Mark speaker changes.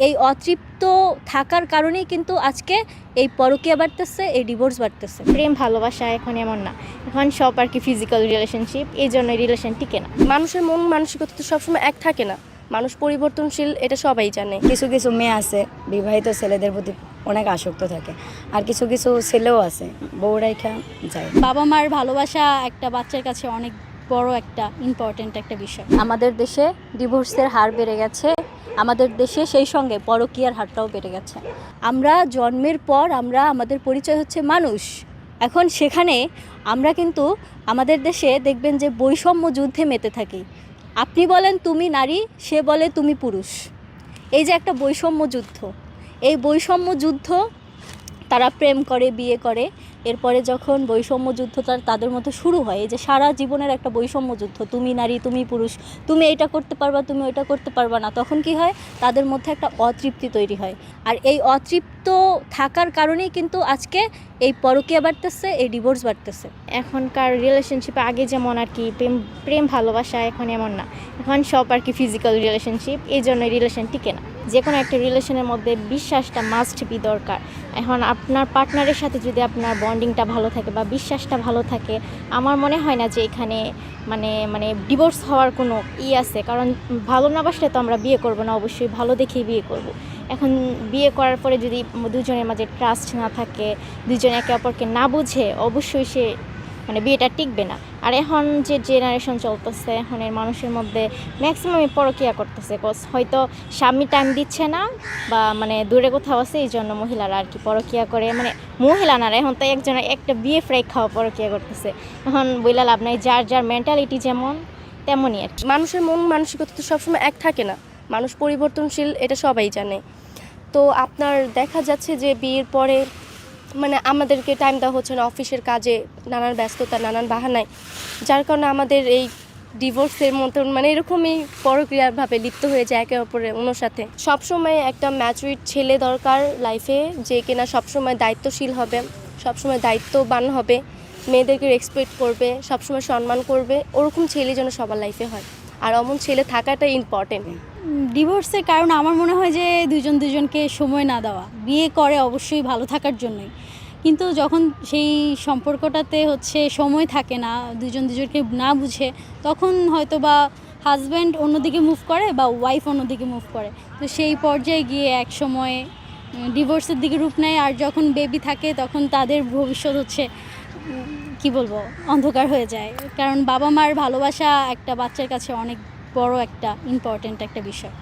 Speaker 1: এই অতৃপ্ত থাকার কারণেই কিন্তু আজকে এই পরকীয়া বাড়তেছে, এই ডিভোর্স বাড়তেছে।
Speaker 2: প্রেম ভালোবাসা এখন এমন না, এখন সব আর কি ফিজিক্যাল রিলেশনশিপ, এই জন্য রিলেশন টিকে না।
Speaker 3: মানুষের মন মানসিকতা তো সবসময় এক থাকে না, মানুষ পরিবর্তনশীল, এটা সবাই জানে।
Speaker 4: কিছু কিছু মেয়ে আছে বিবাহিত ছেলেদের প্রতি অনেক আসক্ত থাকে, আর কিছু কিছু ছেলেও আছে বউ রাইখা যায়।
Speaker 1: বাবা মার ভালোবাসা একটা বাচ্চার কাছে অনেক বড় একটা ইম্পর্ট্যান্ট একটা বিষয়। আমাদের দেশে ডিভোর্সের হার বেড়ে গেছে, আমাদের দেশে সেই সঙ্গে পরকীয়ার হারটাও বেড়ে গেছে। আমরা জন্মের পর আমাদের পরিচয় হচ্ছে মানুষ। এখন সেখানে আমরা কিন্তু আমাদের দেশে দেখবেন যে বৈষম্য যুদ্ধে মেতে থাকি। আপনি বলেন তুমি নারী, সে বলে তুমি পুরুষ। এই যে একটা বৈষম্য যুদ্ধ, এই বৈষম্য যুদ্ধ তারা প্রেম করে, বিয়ে করে, এরপরে যখন বৈষম্য যুদ্ধটা তাদের মধ্যে শুরু হয়, এই যে সারা জীবনের একটা বৈষম্য যুদ্ধ, তুমি নারী তুমি পুরুষ, তুমি এটা করতে পারবা তুমি ওইটা করতে পারবা না, তখন কি হয় তাদের মধ্যে একটা অতৃপ্তি তৈরি হয়। আর এই অতৃপ্ত থাকার কারণেই কিন্তু আজকে এই পরকীয়া বাড়তেছে, এই ডিভোর্স বাড়তেছে।
Speaker 2: এখনকার রিলেশনশিপে আগে যেমন আর কি প্রেম ভালোবাসা এখন এমন না, এখন সব আর কি ফিজিক্যাল রিলেশনশিপ, এই জন্য রিলেশন টিকে না। যে কোনো একটা রিলেশনের মধ্যে বিশ্বাসটা মাস্ট বি দরকার। এখন আপনার পার্টনারের সাথে যদি আপনার বন্ডিংটা ভালো থাকে বা বিশ্বাসটা ভালো থাকে, আমার মনে হয় না যে এখানে মানে ডিভোর্স হওয়ার কোনো আছে। কারণ ভালো না বাসলে তো আমরা বিয়ে করব না, অবশ্যই ভালো দেখেই বিয়ে করব। এখন বিয়ে করার পরে যদি দুজনের মাঝে ট্রাস্ট না থাকে, দুজন একে অপরকে না বুঝে, অবশ্যই সে বিয়েটা টিকবে না। আর এখন যে জেনারেশন চলতেছে, এখন এর মানুষের মধ্যে ম্যাক্সিমামই পরকীয়া করতেছে, হয়তো স্বামী টাইম দিচ্ছে না বা দূরে কোথাও আছে, এই জন্য মহিলারা আর কি পরকীয়া করে। মহিলা না, এখন তো একজনের একটা বিয়ে ফ্রাই খাওয়া পরকীয়া করতেছে। এখন বইলা লাভ নাই, যার যার মেন্টালিটি যেমন তেমনই আর কি।
Speaker 3: মানুষের মন মানসিকতা তো সবসময় এক থাকে না, মানুষ পরিবর্তনশীল, এটা সবাই জানে। তো আপনার দেখা যাচ্ছে যে বিয়ের পরে আমাদেরকে টাইম দেওয়া হচ্ছে না, অফিসের কাজে নানান ব্যস্ততা, নানান বাহানায়, যার কারণে আমাদের এই ডিভোর্সের মতন এরকমই পরক্রিয়াভাবে লিপ্ত হয়ে যায় একে অপরের সাথে। সবসময় একটা ম্যাচুরিট ছেলে দরকার লাইফে, যে কিনা সবসময় দায়িত্বশীল হবে, সবসময় দায়িত্ববান হবে, মেয়েদেরকে রেসপেক্ট করবে, সবসময় সম্মান করবে, ওরকম ছেলে যেন সবার লাইফে হয়। আর অমন ছেলে থাকাটা ইম্পর্টেন্ট।
Speaker 1: ডিভোর্সের কারণ আমার মনে হয় যে দুজনকে সময় না দেওয়া। বিয়ে করে অবশ্যই ভালো থাকার জন্যই, কিন্তু যখন সেই সম্পর্কটাতে সময় থাকে না, দুজনকে না বুঝে, তখন হয়তো বা হাজব্যান্ড অন্যদিকে মুভ করে বা ওয়াইফ অন্যদিকে মুভ করে। তো সেই পর্যায়ে গিয়ে এক সময় ডিভোর্সের দিকে রূপ নেয়। আর যখন বেবি থাকে তখন তাদের ভবিষ্যৎ কি বলবো, অন্ধকার হয়ে যায়। কারণ বাবা মার ভালোবাসা একটা বাচ্চার কাছে অনেক বড় একটা ইম্পর্ট্যান্ট একটা বিষয়।